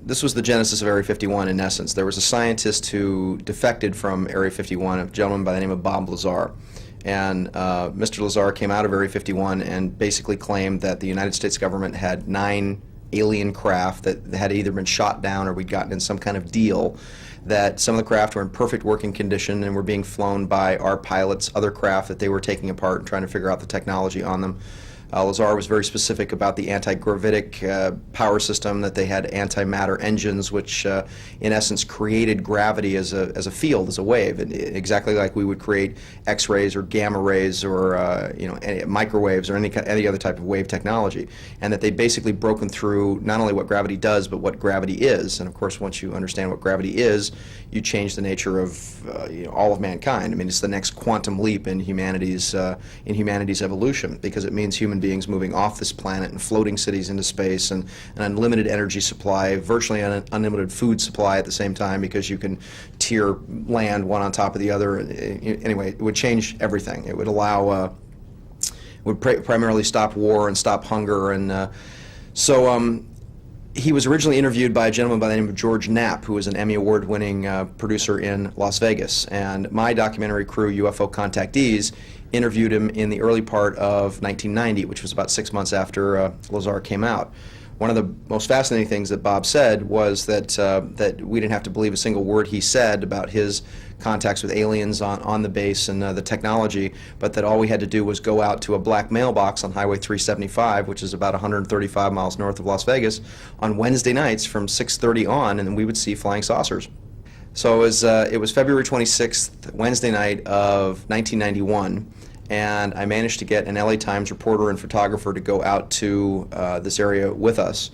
this was the genesis of Area 51 in essence. There was a scientist who defected from Area 51, a gentleman by the name of Bob Lazar. And Mr. Lazar came out of Area 51 and basically claimed that the United States government had 9 alien craft that had either been shot down or we'd gotten in some kind of deal, that some of the craft were in perfect working condition and were being flown by our pilots, other craft that they were taking apart and trying to figure out the technology on them. Lazar was very specific about the anti-gravitic power system, that they had antimatter engines, which in essence created gravity as a field, as a wave, exactly like we would create X-rays or gamma rays or microwaves or any other type of wave technology, and that they'd basically broken through not only what gravity does, but what gravity is. And of course, once you understand what gravity is, you change the nature of all of mankind. I mean, it's the next quantum leap in humanity's evolution, because it means human beings moving off this planet and floating cities into space, and an unlimited energy supply, virtually an unlimited food supply at the same time, because you can tier land one on top of the other. Anyway, it would change everything. It would allow, would primarily stop war and stop hunger, and he was originally interviewed by a gentleman by the name of George Knapp, who was an Emmy Award-winning producer in Las Vegas. And my documentary crew, UFO Contactees, interviewed him in the early part of 1990, which was about 6 months after Lazar came out. One of the most fascinating things that Bob said was that we didn't have to believe a single word he said about his contacts with aliens on the base and the technology, but that all we had to do was go out to a black mailbox on Highway 375, which is about 135 miles north of Las Vegas, on Wednesday nights from 6:30 on, and we would see flying saucers. So it was February 26th, Wednesday night of 1991, and I managed to get an LA Times reporter and photographer to go out to this area with us.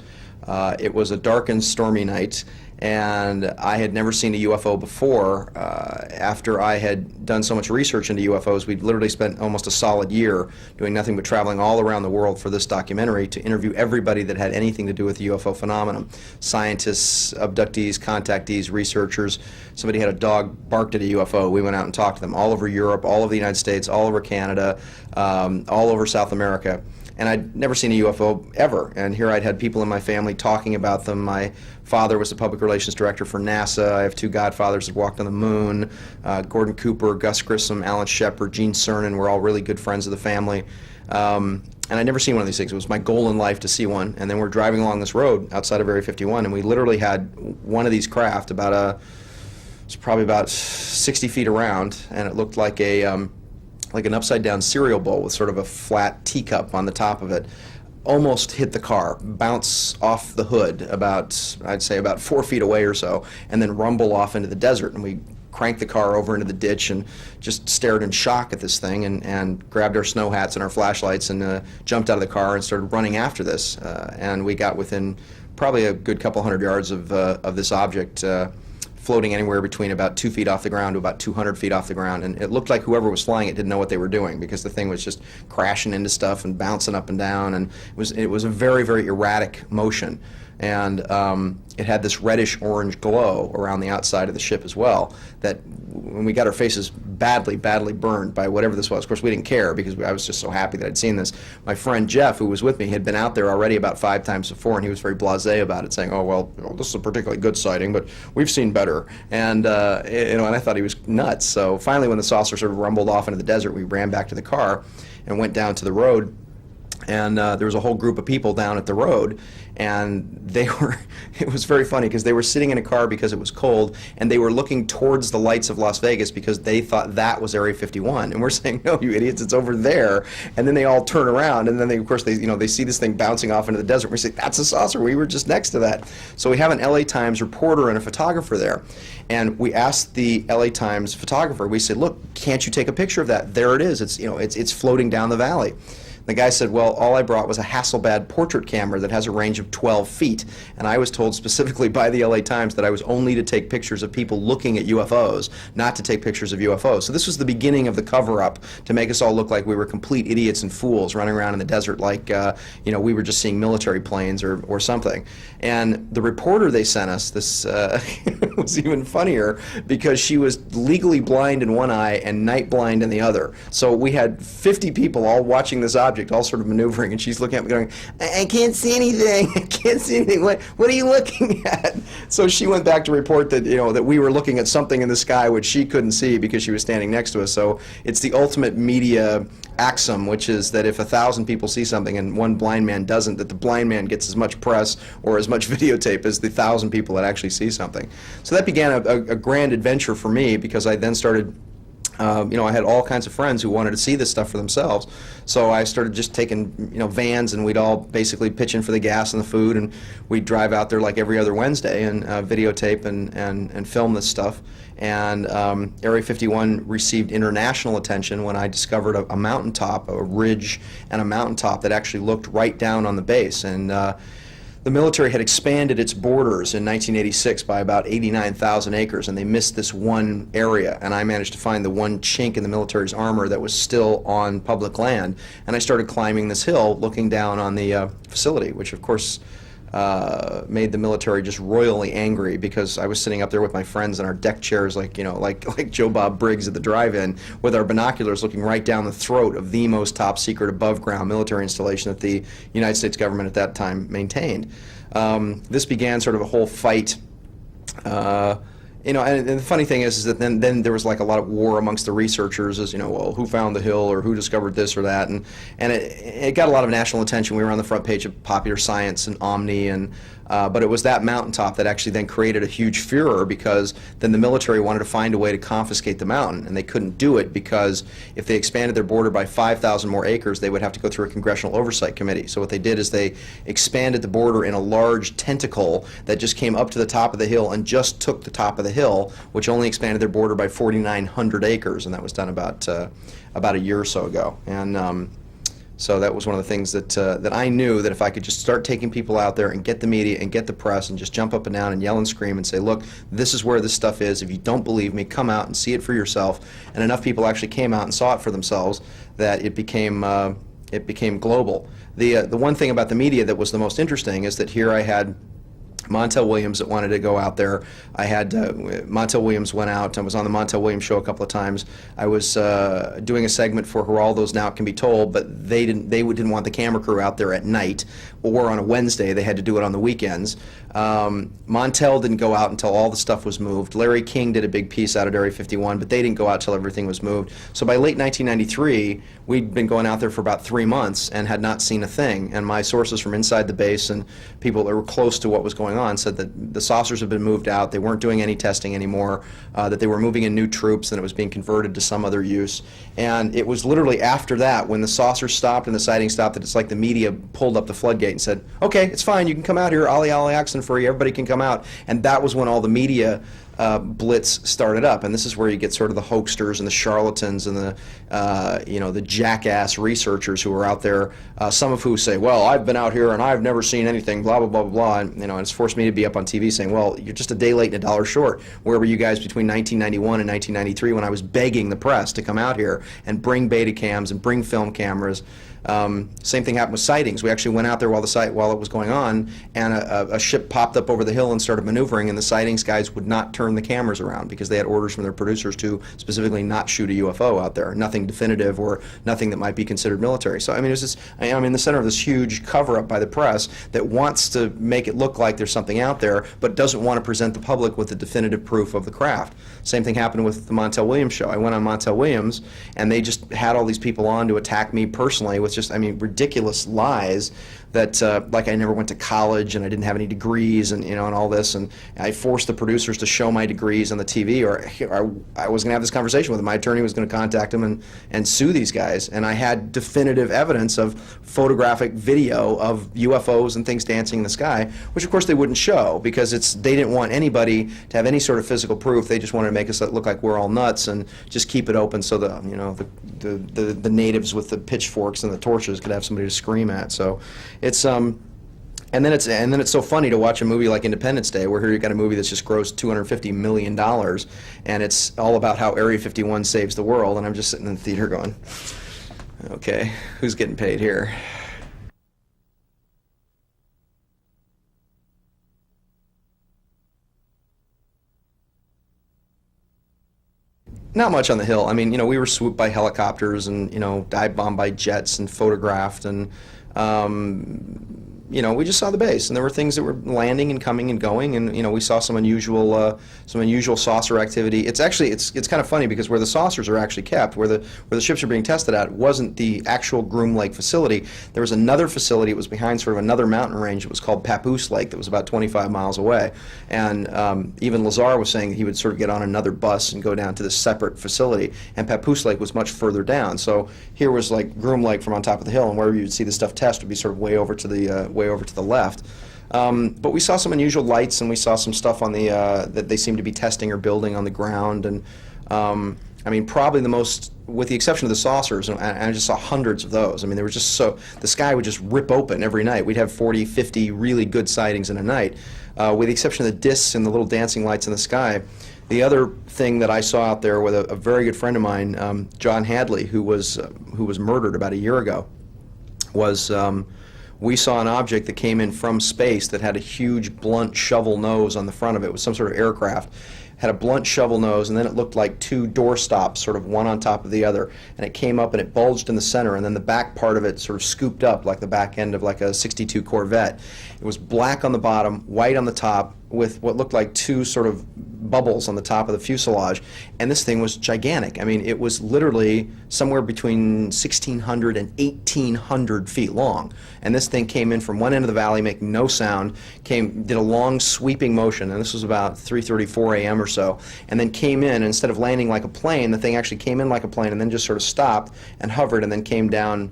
It was a dark and stormy night, and I had never seen a UFO before. After I had done so much research into UFOs, we'd literally spent almost a solid year doing nothing but traveling all around the world for this documentary to interview everybody that had anything to do with the UFO phenomenon. Scientists, abductees, contactees, researchers. Somebody had a dog barked at a UFO. We went out and talked to them all over Europe, all over the United States, all over Canada, all over South America. And I'd never seen a UFO ever, and here I'd had people in my family talking about them. My father was the public relations director for NASA. I have 2 godfathers that walked on the moon. Gordon Cooper, Gus Grissom, Alan Shepard, Gene Cernan were all really good friends of the family. And I'd never seen one of these things. It was my goal in life to see one. And then we're driving along this road outside of Area 51, and we literally had one of these craft it's probably about 60 feet around, and it looked like like an upside-down cereal bowl with sort of a flat teacup on the top of it, almost hit the car, bounce off the hood I'd say about 4 feet away or so, and then rumble off into the desert. And we cranked the car over into the ditch and just stared in shock at this thing, and grabbed our snow hats and our flashlights and jumped out of the car and started running after this. And we got within probably a good couple hundred yards of this object, floating anywhere between about 2 feet off the ground to about 200 feet off the ground, and it looked like whoever was flying it didn't know what they were doing, because the thing was just crashing into stuff and bouncing up and down, and it was a very, very erratic motion. And it had this reddish-orange glow around the outside of the ship as well, that when we got our faces badly, badly burned by whatever this was. Of course, we didn't care, because I was just so happy that I'd seen this. My friend Jeff, who was with me, had been out there already about 5 times before, and he was very blasé about it, saying, "Oh, well, this is a particularly good sighting, but we've seen better." And and I thought he was nuts. So finally, when the saucer sort of rumbled off into the desert, we ran back to the car and went down to the road. And there was a whole group of people down at the road, and it was very funny, because they were sitting in a car because it was cold, and they were looking towards the lights of Las Vegas because they thought that was Area 51. And we're saying, "No, you idiots, it's over there." And then they all turn around, and then of course they see this thing bouncing off into the desert. We say, "That's a saucer, we were just next to that." So we have an LA Times reporter and a photographer there, and we asked the LA Times photographer, we said, "Look, can't you take a picture of that? There it is, it's floating down the valley." The guy said, "Well, all I brought was a Hasselblad portrait camera that has a range of 12 feet. And I was told specifically by the LA Times that I was only to take pictures of people looking at UFOs, not to take pictures of UFOs." So this was the beginning of the cover-up to make us all look like we were complete idiots and fools running around in the desert like we were just seeing military planes or something. And the reporter they sent us, this was even funnier, because she was legally blind in one eye and night blind in the other. So we had 50 people all watching this object object, all sort of maneuvering, and she's looking at me going, I can't see anything. I can't see anything. What are you looking at? So she went back to report that, that we were looking at something in the sky which she couldn't see because she was standing next to us. So it's the ultimate media axiom, which is that if 1,000 people see something and one blind man doesn't, that the blind man gets as much press or as much videotape as the 1,000 people that actually see something. So that began a grand adventure for me, because I then started, I had all kinds of friends who wanted to see this stuff for themselves. So I started just taking, vans, and we'd all basically pitch in for the gas and the food, and we'd drive out there like every other Wednesday and videotape and film this stuff. And Area 51 received international attention when I discovered a mountaintop, a ridge and a mountaintop that actually looked right down on the base. And the military had expanded its borders in 1986 by about 89,000 acres, and they missed this one area. And I managed to find the one chink in the military's armor that was still on public land. And I started climbing this hill, looking down on the facility, which of course made the military just royally angry, because I was sitting up there with my friends in our deck chairs, like Joe Bob Briggs at the drive-in, with our binoculars looking right down the throat of the most top-secret above-ground military installation that the United States government at that time maintained. This began sort of a whole fight. And the funny thing is that then there was like a lot of war amongst the researchers, as well, who found the hill or who discovered this or that, and it got a lot of national attention. We were on the front page of Popular Science and Omni, but it was that mountaintop that actually then created a huge furor, because then the military wanted to find a way to confiscate the mountain, and they couldn't do it because if they expanded their border by 5,000 more acres, they would have to go through a congressional oversight committee. So what they did is they expanded the border in a large tentacle that just came up to the top of the hill and just took the top of the hill, which only expanded their border by 4,900 acres, and that was done about a year or so ago. And so that was one of the things that I knew, that if I could just start taking people out there and get the media and get the press and just jump up and down and yell and scream and say, look, this is where this stuff is. If you don't believe me, come out and see it for yourself. And enough people actually came out and saw it for themselves that it became global. The one thing about the media that was the most interesting is that here I had Montel Williams that wanted to go out there. I had Montel Williams went out. I was on the Montel Williams show a couple of times. I was doing a segment for Geraldo's Now It Can Be Told, but they didn't want the camera crew out there at night or on a Wednesday. They had to do it on the weekends. Montel didn't go out until all the stuff was moved. Larry King did a big piece out at Area 51, but they didn't go out until everything was moved. So by late 1993, we'd been going out there for about 3 months and had not seen a thing. And my sources from inside the base and people that were close to what was going on said that the saucers had been moved out, they weren't doing any testing anymore, that they were moving in new troops and it was being converted to some other use. And it was literally after that, when the saucers stopped and the sightings stopped, that it's like the media pulled up the floodgate and said, okay, it's fine, you can come out here, ollie ollie oxen free, everybody can come out. And that was when all the media blitz started up, and this is where you get sort of the hoaxsters and the charlatans and the jackass researchers who are out there. Some of who say, "Well, I've been out here and I've never seen anything," blah blah blah blah blah, and and it's forced me to be up on TV saying, "Well, you're just a day late and a dollar short. Where were you guys between 1991 and 1993 when I was begging the press to come out here and bring beta cams and bring film cameras?" Same thing happened with sightings. We actually went out there while it was going on, and a ship popped up over the hill and started maneuvering, and the sightings guys would not turn the cameras around because they had orders from their producers to specifically not shoot a UFO out there, nothing definitive or nothing that might be considered military. So I mean, I'm in the center of this huge cover-up by the press that wants to make it look like there's something out there, but doesn't want to present the public with the definitive proof of the craft. Same thing happened with the Montel Williams show. I went on Montel Williams, and they just had all these people on to attack me personally with just, ridiculous lies that, like I never went to college and I didn't have any degrees and, and all this, and I forced the producers to show my degrees on the TV, or I was going to have this conversation with them. My attorney was going to contact them and sue these guys, and I had definitive evidence of photographic video of UFOs and things dancing in the sky, which of course they wouldn't show because they didn't want anybody to have any sort of physical proof. They just wanted to make us look like we're all nuts and just keep it open so the natives with the pitchforks and the torches could have somebody to scream at. So it's and then it's so funny to watch a movie like Independence Day, where here you got a movie that's just grossed $250 million, and it's all about how Area 51 saves the world, and I'm just sitting in the theater going, okay, who's getting paid here? Not much on the Hill. I mean, we were swooped by helicopters and, dive bombed by jets and photographed and, we just saw the base, and there were things that were landing and coming and going, and we saw some unusual saucer activity. It's kind of funny because where the saucers are actually kept, where the ships are being tested at, wasn't the actual Groom Lake facility. There was another facility. It was behind sort of another mountain range. It was called Papoose Lake. That was about 25 miles away, and even Lazar was saying he would sort of get on another bus and go down to this separate facility. And Papoose Lake was much further down. So here was like Groom Lake from on top of the hill, and where you would see the stuff test would be sort of way over to the left. But we saw some unusual lights, and we saw some stuff on the that they seemed to be testing or building on the ground. And I mean, probably the most, with the exception of the saucers, and I just saw hundreds of those. I mean, they were just the sky would just rip open every night. We'd have 40, 50 really good sightings in a night. With the exception of the discs and the little dancing lights in the sky, the other thing that I saw out there with a very good friend of mine, John Hadley, who was murdered about a year ago, was we saw an object that came in from space that had a huge blunt shovel nose on the front of it. It was some sort of aircraft. Had a blunt shovel nose, and then it looked like two door stops, sort of one on top of the other. And it came up and it bulged in the center, and then the back part of it sort of scooped up like the back end of like a '62 Corvette. It was black on the bottom, white on the top, with what looked like two sort of bubbles on the top of the fuselage. And this thing was gigantic. I mean, it was literally somewhere between 1,600 and 1,800 feet long. And this thing came in from one end of the valley, making no sound, did a long sweeping motion, and this was about 3:34 a.m. or so, and then came in, and instead of landing like a plane, the thing actually came in like a plane and then just sort of stopped and hovered and then came down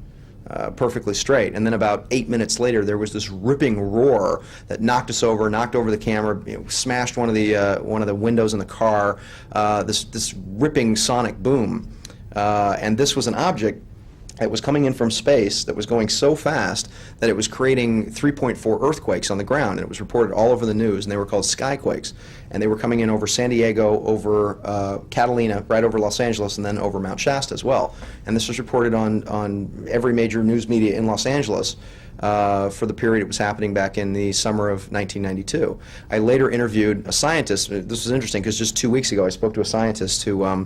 perfectly straight. And then about 8 minutes later, there was this ripping roar that knocked us over, knocked over the camera, smashed one of the windows in the car. This ripping sonic boom, and this was an object that was coming in from space that was going so fast that it was creating 3.4 earthquakes on the ground, and it was reported all over the news, and they were called skyquakes. And they were coming in over San Diego, over Catalina, right over Los Angeles, and then over Mount Shasta as well. And this was reported on every major news media in Los Angeles for the period it was happening back in the summer of 1992. I later interviewed a scientist. This was interesting because just 2 weeks ago I spoke to a scientist who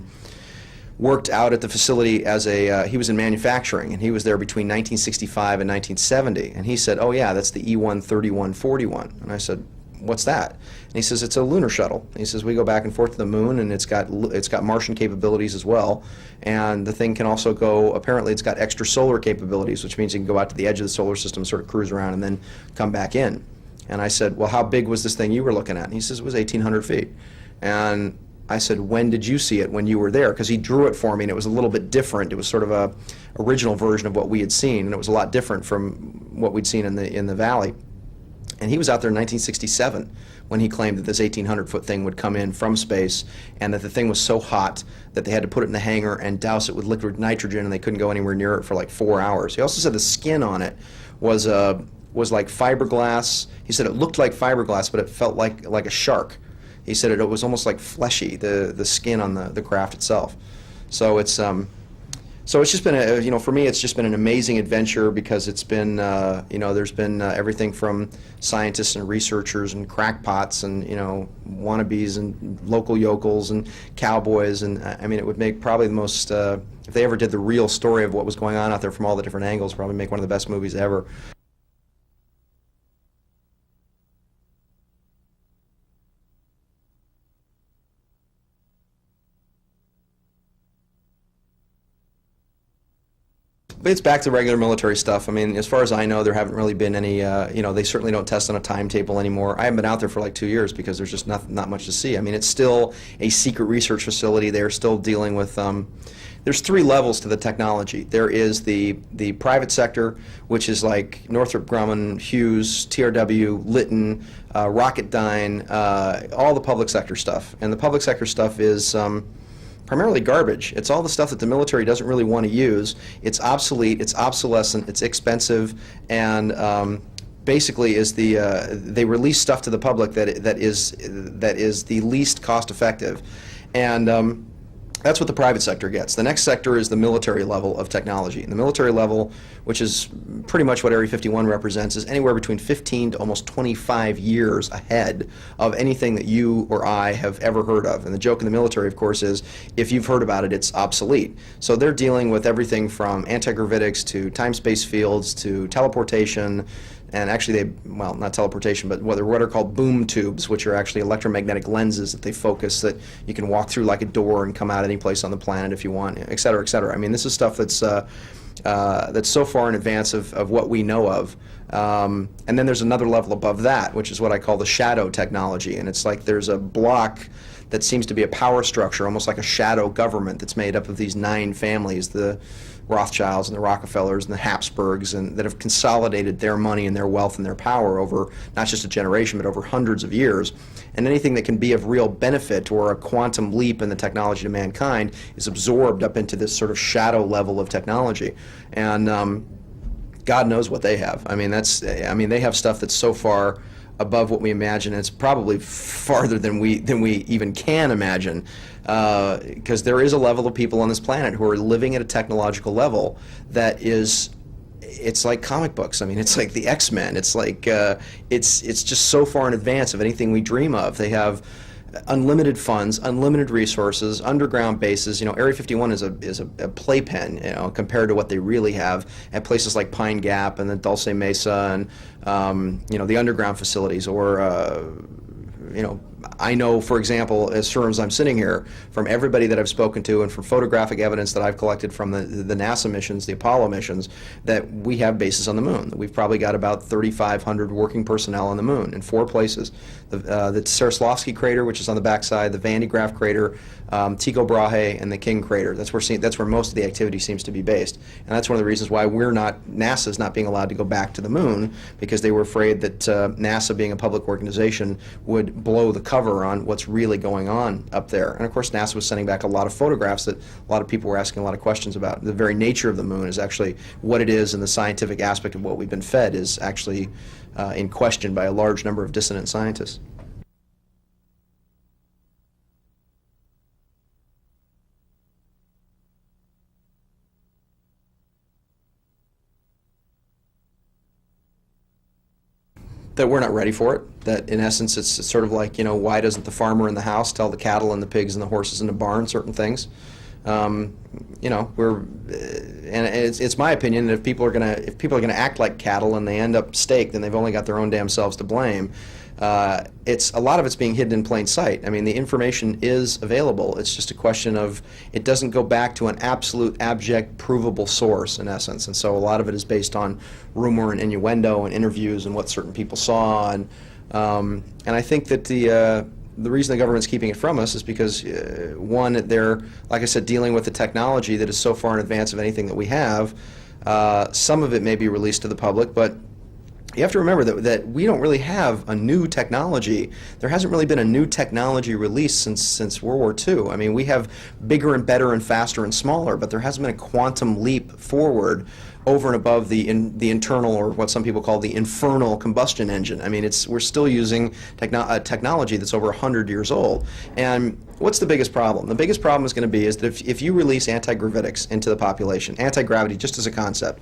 worked out at the facility as he was in manufacturing, and he was there between 1965 and 1970. And he said, "Oh yeah, that's the E-13141." And I said, "What's that?" And he says, "It's a lunar shuttle." And he says, "We go back and forth to the moon, and it's got Martian capabilities as well. And the thing can also go, apparently it's got extrasolar capabilities, which means you can go out to the edge of the solar system, sort of cruise around, and then come back in." And I said, "Well, how big was this thing you were looking at?" And he says, "It was 1,800 feet. And I said, "When did you see it when you were there?" Because he drew it for me, and it was a little bit different. It was sort of a original version of what we had seen, and it was a lot different from what we'd seen in the valley. And he was out there in 1967 when he claimed that this 1,800-foot thing would come in from space, and that the thing was so hot that they had to put it in the hangar and douse it with liquid nitrogen, and they couldn't go anywhere near it for like 4 hours. He also said the skin on it was like fiberglass. He said it looked like fiberglass, but it felt like a shark. He said it was almost like fleshy, the skin on the craft itself. So it's just been for me, it's just been an amazing adventure, because it's been there's been everything from scientists and researchers and crackpots and wannabes and local yokels and cowboys, and I mean, it would make probably the most if they ever did the real story of what was going on out there from all the different angles, probably make one of the best movies ever. But it's back to regular military stuff. I mean, as far as I know, there haven't really been any, they certainly don't test on a timetable anymore. I haven't been out there for like 2 years because there's just not much to see. I mean, it's still a secret research facility. They're still dealing with, there's 3 levels to the technology. There is the private sector, which is like Northrop Grumman, Hughes, TRW, Litton, Rocketdyne, all the public sector stuff. And the public sector stuff is primarily garbage. It's all the stuff that the military doesn't really want to use. It's obsolete, it's obsolescent, it's expensive, and basically is they release stuff to the public that is the least cost effective. And That's what the private sector gets. The next sector is the military level of technology. And the military level, which is pretty much what Area 51 represents, is anywhere between 15 to almost 25 years ahead of anything that you or I have ever heard of. And the joke in the military, of course, is if you've heard about it, it's obsolete. So they're dealing with everything from anti-gravitics to time-space fields to teleportation, and actually well, not teleportation, but what are called boom tubes, which are actually electromagnetic lenses that they focus that you can walk through like a door and come out any place on the planet if you want, et cetera, et cetera. I mean, this is stuff that's so far in advance of what we know of. And then there's another level above that, which is what I call the shadow technology. And it's like there's a block that seems to be a power structure, almost like a shadow government that's made up of these 9 families, the Rothschilds and the Rockefellers and the Habsburgs, and that have consolidated their money and their wealth and their power over not just a generation, but over hundreds of years. And anything that can be of real benefit or a quantum leap in the technology to mankind is absorbed up into this sort of shadow level of technology. And God knows what they have. I mean, they have stuff that's so far above what we imagine. It's probably farther than we even can imagine, because there is a level of people on this planet who are living at a technological level that is, it's like comic books. I mean, it's like the X-Men. It's like it's just so far in advance of anything we dream of. They have unlimited funds, unlimited resources, underground bases. You know, Area 51 is a playpen, you know, compared to what they really have at places like Pine Gap and the Dulce Mesa and you know, the underground facilities, or you know, I know, for example, as sure as I'm sitting here, from everybody that I've spoken to and from photographic evidence that I've collected from the NASA missions, the Apollo missions, that we have bases on the moon. We've probably got about 3,500 working personnel on the moon in 4 places. The Saraslavsky crater, which is on the backside, the Van de Graaff crater, Tycho Brahe, and the King crater. That's where most of the activity seems to be based. And that's one of the reasons why NASA's not being allowed to go back to the moon, because they were afraid that NASA, being a public organization, would blow the cover on what's really going on up there. And of course, NASA was sending back a lot of photographs that a lot of people were asking a lot of questions about. The very nature of the moon is actually what it is, and the scientific aspect of what we've been fed is actually in question by a large number of dissident scientists. That we're not ready for it, that in essence it's sort of like, you know, why doesn't the farmer in the house tell the cattle and the pigs and the horses in the barn certain things? You know, and it's my opinion that if people are gonna act like cattle and they end up steak, then they've only got their own damn selves to blame. A lot of it's being hidden in plain sight. I mean, the information is available. It's just a question of it doesn't go back to an absolute, abject, provable source, in essence. And so a lot of it is based on rumor and innuendo and interviews and what certain people saw. And I think that the reason the government's keeping it from us is because, one, they're, like I said, dealing with the technology that is so far in advance of anything that we have. Some of it may be released to the public, but you have to remember that we don't really have a new technology. There hasn't really been a new technology released since World War II. I mean, we have bigger and better and faster and smaller, but there hasn't been a quantum leap forward over and above the internal, or what some people call the infernal combustion engine. I mean, we're still using technology that's over 100 years old. And what's the biggest problem? The biggest problem is going to be is that if you release anti-gravitics into the population, anti-gravity just as a concept,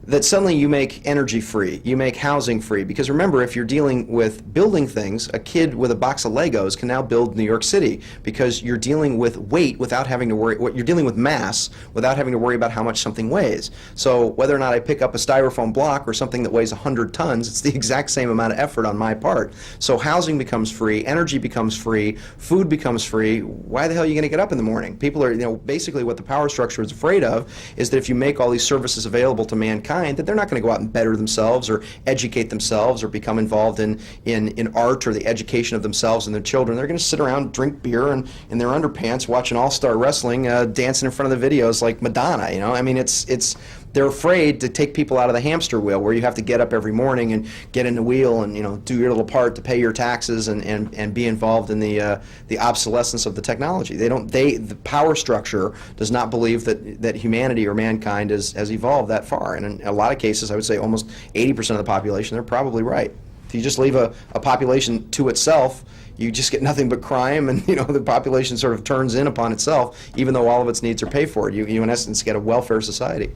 that suddenly you make energy free, you make housing free. Because remember, if you're dealing with building things, a kid with a box of Legos can now build New York City, because you're dealing with weight without having to worry, you're dealing with mass without having to worry about how much something weighs. So whether or not I pick up a styrofoam block or something that weighs 100 tons, it's the exact same amount of effort on my part. So housing becomes free, energy becomes free, food becomes free. Why the hell are you going to get up in the morning? People are, you know, basically what the power structure is afraid of is that if you make all these services available to mankind, that they're not going to go out and better themselves or educate themselves or become involved in art or the education of themselves and their children. They're going to sit around, drink beer in their underpants, watching all-star wrestling, dancing in front of the videos like Madonna. You know, I mean, they're afraid to take people out of the hamster wheel, where you have to get up every morning and get in the wheel and, you know, do your little part to pay your taxes and be involved in the obsolescence of the technology. The power structure does not believe that humanity or mankind has evolved that far. And in a lot of cases, I would say almost 80% of the population, they're probably right. If you just leave a population to itself, you just get nothing but crime, and the population sort of turns in upon itself, even though all of its needs are paid for. You in essence get a welfare society.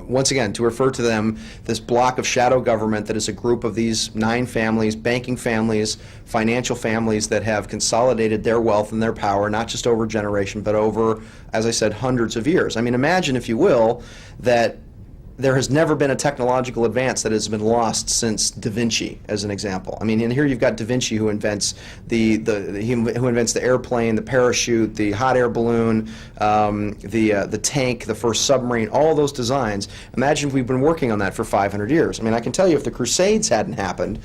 Once again, to refer to them, this block of shadow government that is a group of these 9 families, banking families, financial families that have consolidated their wealth and their power, not just over a generation, but over, as I said, hundreds of years. I mean, imagine, if you will, that there has never been a technological advance that has been lost since Da Vinci, as an example. I mean, and here you've got Da Vinci, who invents who invents the airplane, the parachute, the hot air balloon, the tank, the first submarine, all those designs. Imagine if we've been working on that for 500 years. I mean, I can tell you, if the Crusades hadn't happened,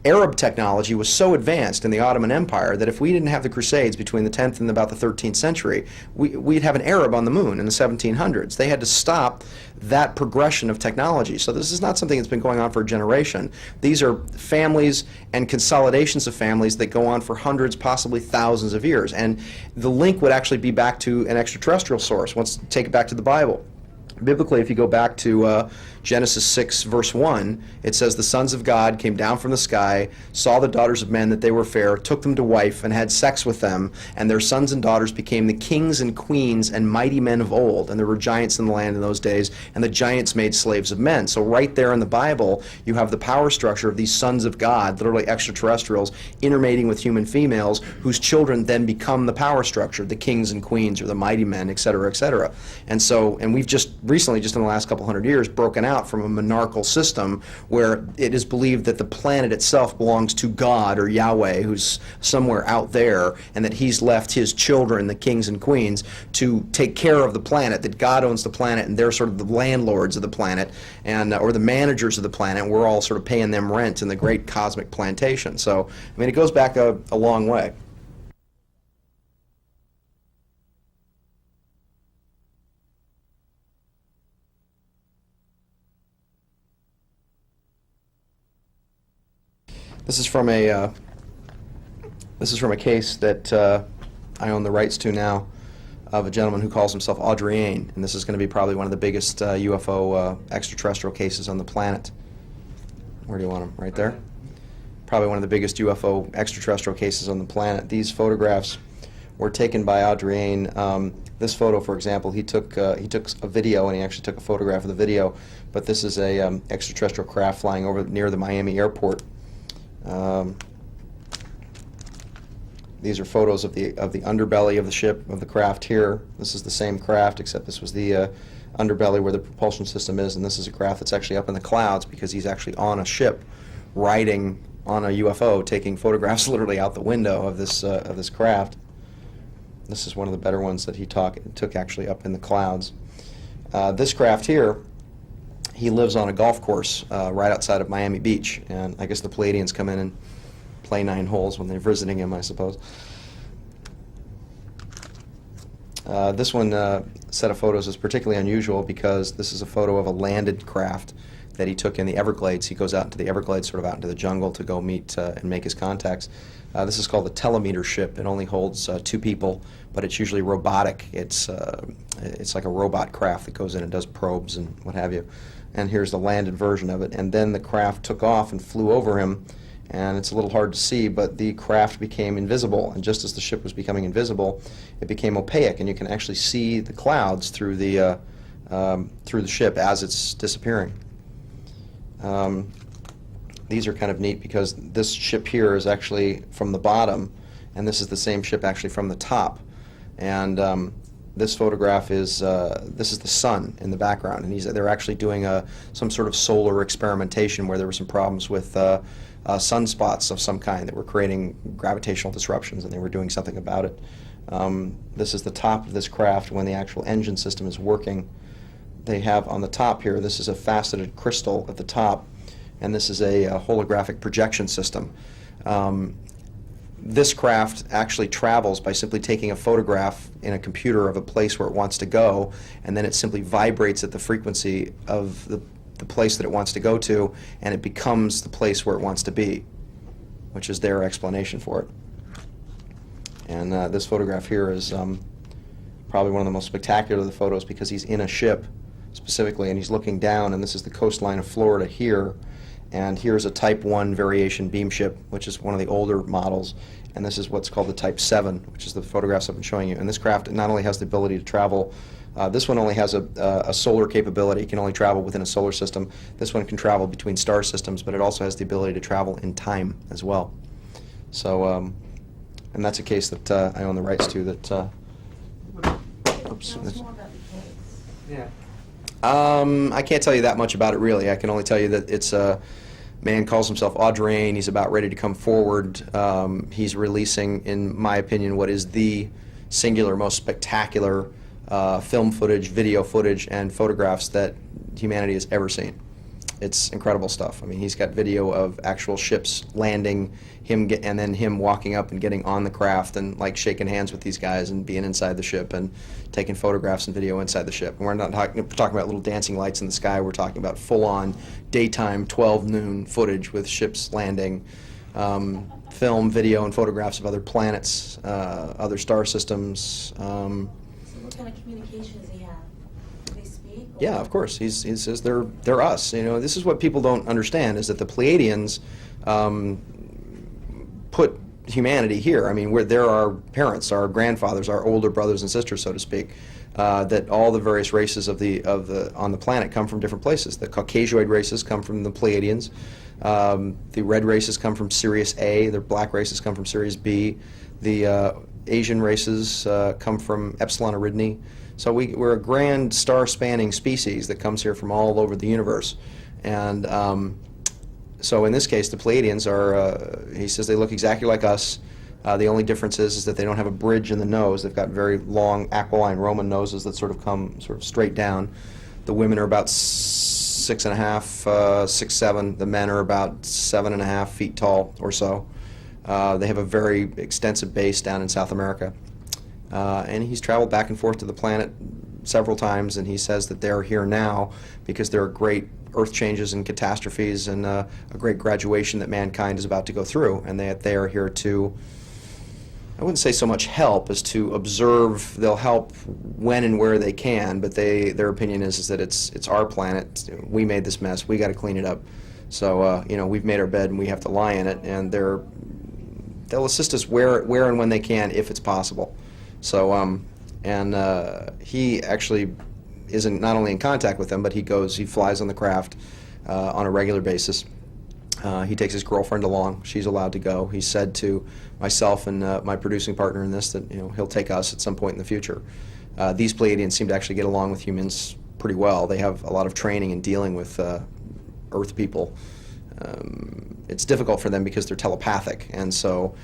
Arab technology was so advanced in the Ottoman Empire that if we didn't have the Crusades between the 10th and about the 13th century, we'd have an Arab on the moon in the 1700s. They had to stop that progression of technology. So this is not something that's been going on for a generation. These are families and consolidations of families that go on for hundreds, possibly thousands of years. And the link would actually be back to an extraterrestrial source. Let's take it back to the Bible. Biblically, if you go back to Genesis 6, verse 1, it says, "The sons of God came down from the sky, saw the daughters of men that they were fair, took them to wife, and had sex with them, and their sons and daughters became the kings and queens and mighty men of old. And there were giants in the land in those days, and the giants made slaves of men." So right there in the Bible, you have the power structure of these sons of God, literally extraterrestrials, intermating with human females, whose children then become the power structure, the kings and queens, or the mighty men, et cetera, et cetera. And we've just recently, just in the last couple hundred years, broken out from a monarchical system where it is believed that the planet itself belongs to God, or Yahweh, who's somewhere out there, and that he's left his children, the kings and queens, to take care of the planet, that God owns the planet, and they're sort of the landlords of the planet, and or the managers of the planet, and we're all sort of paying them rent in the great cosmic plantation. So, I mean, it goes back a long way. This is from a case that I own the rights to now, of a gentleman who calls himself Audrey, and this is going to be probably one of the biggest UFO extraterrestrial cases on the planet. Where do you want him? Right there? Probably one of the biggest UFO extraterrestrial cases on the planet. These photographs were taken by Audrey. This photo, for example, he took a video, and he actually took a photograph of the video. But this is a extraterrestrial craft flying over near the Miami airport. These are photos of the underbelly of the ship, of the craft here. This is the same craft, except this was the underbelly where the propulsion system is, and this is a craft that's actually up in the clouds, because he's actually on a ship riding on a UFO, taking photographs literally out the window of this craft. This is one of the better ones that he took actually up in the clouds. This craft here, he lives on a golf course right outside of Miami Beach, and I guess the Palladians come in and play 9 holes when they're visiting him, I suppose. This one set of photos is particularly unusual because this is a photo of a landed craft that he took in the Everglades. He goes out into the Everglades, sort of out into the jungle, to go meet and make his contacts. This is called the telemeter ship. It only holds 2 people, but it's usually robotic. It's like a robot craft that goes in and does probes and what have you. And here's the landed version of it. And then the craft took off and flew over him, and it's a little hard to see, but the craft became invisible. And just as the ship was becoming invisible, it became opaque, and you can actually see the clouds through the ship as it's disappearing. These are kind of neat because this ship here is actually from the bottom, and this is the same ship actually from the top. And this photograph is this is the sun in the background, and they're actually doing some sort of solar experimentation where there were some problems with sunspots of some kind that were creating gravitational disruptions, and they were doing something about it. This is the top of this craft when the actual engine system is working. They have on the top here, this is a faceted crystal at the top, and this is a holographic projection system. This craft actually travels by simply taking a photograph in a computer of a place where it wants to go, and then it simply vibrates at the frequency of the place that it wants to go to, and it becomes the place where it wants to be, which is their explanation for it. And this photograph here is probably one of the most spectacular of the photos because he's in a ship specifically, and he's looking down, and this is the coastline of Florida here. And here's a Type 1 variation beam ship, which is one of the older models, and this is what's called the Type 7, which is the photographs I've been showing you. And this craft not only has the ability to travel, this one only has a solar capability. It can only travel within a solar system. This one can travel between star systems, but it also has the ability to travel in time as well. So, and that's a case that I own the rights to. That. Oops. Tell us more about the case. Yeah. I can't tell you that much about it, really. I can only tell you that it's a man calls himself Audrain. He's about ready to come forward. He's releasing, in my opinion, what is the singular most spectacular film footage, video footage, and photographs that humanity has ever seen. It's incredible stuff. I mean, he's got video of actual ships landing, and then him walking up and getting on the craft and like shaking hands with these guys and being inside the ship and taking photographs and video inside the ship. And we're not talking about little dancing lights in the sky. We're talking about full-on daytime 12 noon footage with ships landing, film, video, and photographs of other planets, other star systems. So what kind of communication does he have? Do they speak? Or? Yeah, of course. He says they're us. You know, this is what people don't understand, is that the Pleiadians put humanity here. I mean, they're our parents, our grandfathers, our older brothers and sisters, so to speak. That all the various races on the planet come from different places. The Caucasoid races come from the Pleiadians. The red races come from Sirius A. The black races come from Sirius B. The Asian races come from Epsilon Eridani. So we're a grand star-spanning species that comes here from all over the universe. And so in this case, the Pleiadians are, he says they look exactly like us. The only difference is that they don't have a bridge in the nose. They've got very long aquiline Roman noses that sort of come straight down. The women are about 6.5, 6'7". The men are about 7.5 feet tall or so. They have a very extensive base down in South America. And he's traveled back and forth to the planet several times, and he says that they're here now because there are great earth changes and catastrophes and a great graduation that mankind is about to go through, and they are here to, I wouldn't say so much help as to observe. They'll help when and where they can, but their opinion is that it's our planet. We made this mess. We got to clean it up. So you know, we've made our bed and we have to lie in it, and they'll assist us where and when they can, if it's possible. So he actually isn't not only in contact with them, but he flies on the craft on a regular basis. He takes his girlfriend along. She's allowed to go. He said to myself and my producing partner in this that he'll take us at some point in the future. These Pleiadians seem to actually get along with humans pretty well. They have a lot of training in dealing with Earth people. It's difficult for them because they're telepathic, and so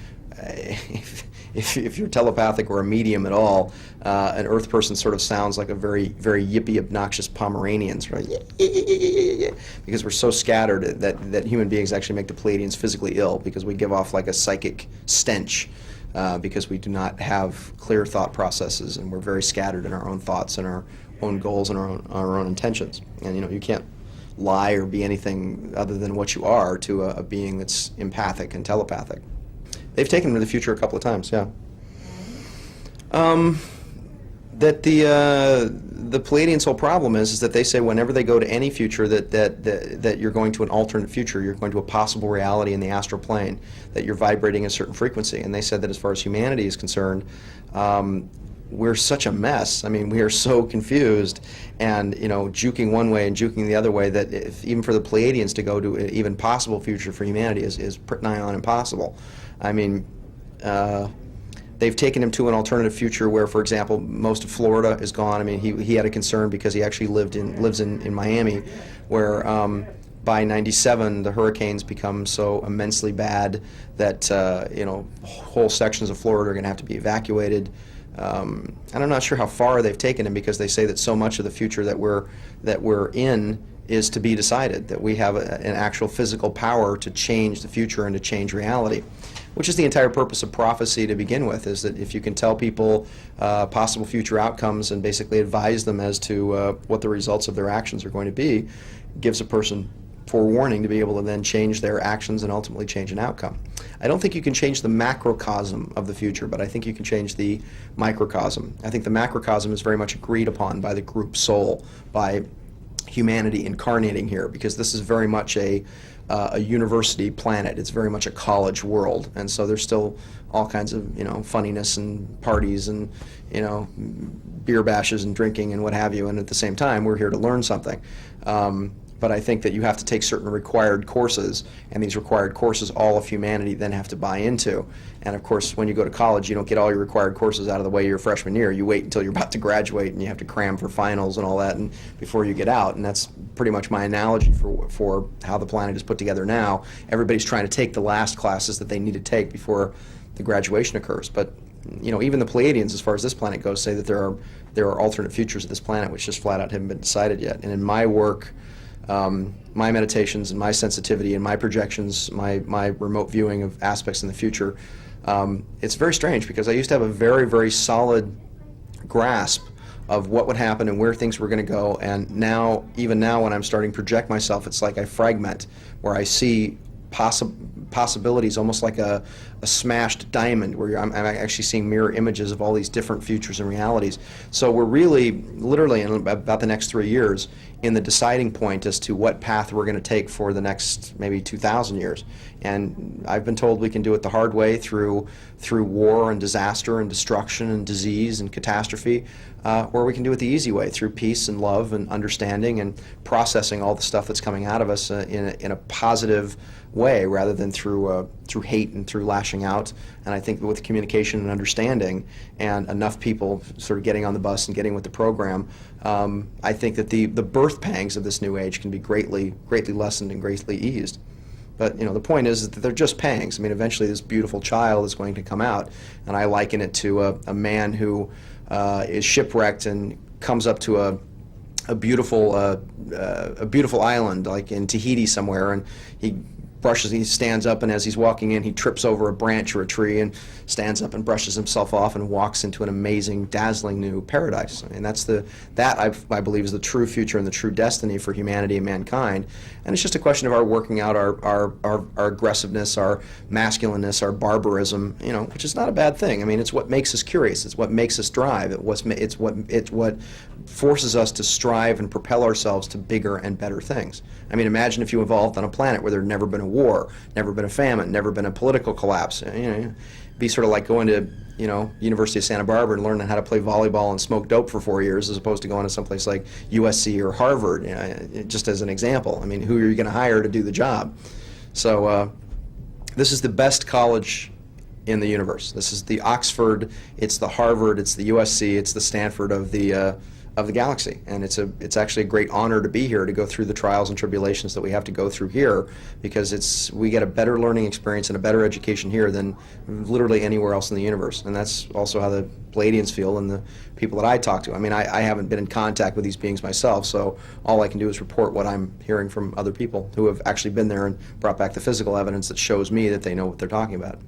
if you're telepathic or a medium at all, an Earth person sort of sounds like a very, very yippy, obnoxious Pomeranian, right? Because we're so scattered that human beings actually make the Pleiadians physically ill because we give off like a psychic stench because we do not have clear thought processes, and we're very scattered in our own thoughts and our own goals and our own intentions. And you can't lie or be anything other than what you are to a being that's empathic and telepathic. They've taken him to the future a couple of times, yeah. That the Pleiadians' whole problem is that they say whenever they go to any future that you're going to an alternate future, you're going to a possible reality in the astral plane, that you're vibrating a certain frequency. And they said that as far as humanity is concerned, we're such a mess. I mean, we are so confused and, juking one way and juking the other way that even for the Pleiadians to go to an even possible future for humanity is pretty nigh on impossible. I mean, they've taken him to an alternative future where, for example, most of Florida is gone. I mean, he had a concern because he actually lives in Miami, where by '97 the hurricanes become so immensely bad that whole sections of Florida are going to have to be evacuated. And I'm not sure how far they've taken him because they say that so much of the future that we're in is to be decided, that we have an actual physical power to change the future and to change reality, which is the entire purpose of prophecy to begin with, is that if you can tell people possible future outcomes and basically advise them as to what the results of their actions are going to be, gives a person forewarning to be able to then change their actions and ultimately change an outcome. I don't think you can change the macrocosm of the future, but I think you can change the microcosm. I think the macrocosm is very much agreed upon by the group soul, by humanity incarnating here, because this is very much a university planet. It's very much a college world, and so there's still all kinds of funniness and parties and beer bashes and drinking and what have you. And at the same time, we're here to learn something. But I think that you have to take certain required courses, and these required courses all of humanity then have to buy into. And of course, when you go to college, you don't get all your required courses out of the way your freshman year. You wait until you're about to graduate, and you have to cram for finals and all that and before you get out. And that's pretty much my analogy for how the planet is put together now. Everybody's trying to take the last classes that they need to take before the graduation occurs. But even the Pleiadians, as far as this planet goes, say that there are alternate futures of this planet which just flat out haven't been decided yet. And in my work, my meditations and my sensitivity and my projections, my remote viewing of aspects in the future, it's very strange because I used to have a very, very solid grasp of what would happen and where things were going to go, and now, even now when I'm starting to project myself, it's like I fragment, where I see possibilities almost like a smashed diamond, where I'm actually seeing mirror images of all these different futures and realities. So we're really, literally, in about the next 3 years, in the deciding point as to what path we're going to take for the next maybe 2,000 years. And I've been told we can do it the hard way through war and disaster and destruction and disease and catastrophe, or we can do it the easy way through peace and love and understanding and processing all the stuff that's coming out of us in a positive way, rather than through hate and through lashing out. And I think with communication and understanding and enough people sort of getting on the bus and getting with the program, I think that the birth pangs of this new age can be greatly lessened and greatly eased. But the point is that they're just pangs. I mean, eventually this beautiful child is going to come out, and I liken it to a man who is shipwrecked and comes up to a beautiful island, like in Tahiti somewhere, and he stands up, and as he's walking in, he trips over a branch or a tree and stands up and brushes himself off and walks into an amazing, dazzling new paradise. I mean, I believe is the true future and the true destiny for humanity and mankind. And it's just a question of our working out our aggressiveness, our masculineness, our barbarism, which is not a bad thing. I mean, it's what makes us curious. It's what makes us drive. It's what forces us to strive and propel ourselves to bigger and better things. I mean, imagine if you evolved on a planet where there had never been a war, never been a famine, never been a political collapse. It'd be sort of like going to University of Santa Barbara and learning how to play volleyball and smoke dope for 4 years, as opposed to going to someplace like S.E.C or Harvard, just as an example. I mean, who are you going to hire to do the job? So this is the best college in the universe. This is the Oxford, it's the Harvard, it's the USC, it's the Stanford of the galaxy, and it's actually a great honor to be here, to go through the trials and tribulations that we have to go through here, because we get a better learning experience and a better education here than literally anywhere else in the universe. And that's also how the Pleiadians feel and the people that I talk to. I mean, I haven't been in contact with these beings myself, so all I can do is report what I'm hearing from other people who have actually been there and brought back the physical evidence that shows me that they know what they're talking about.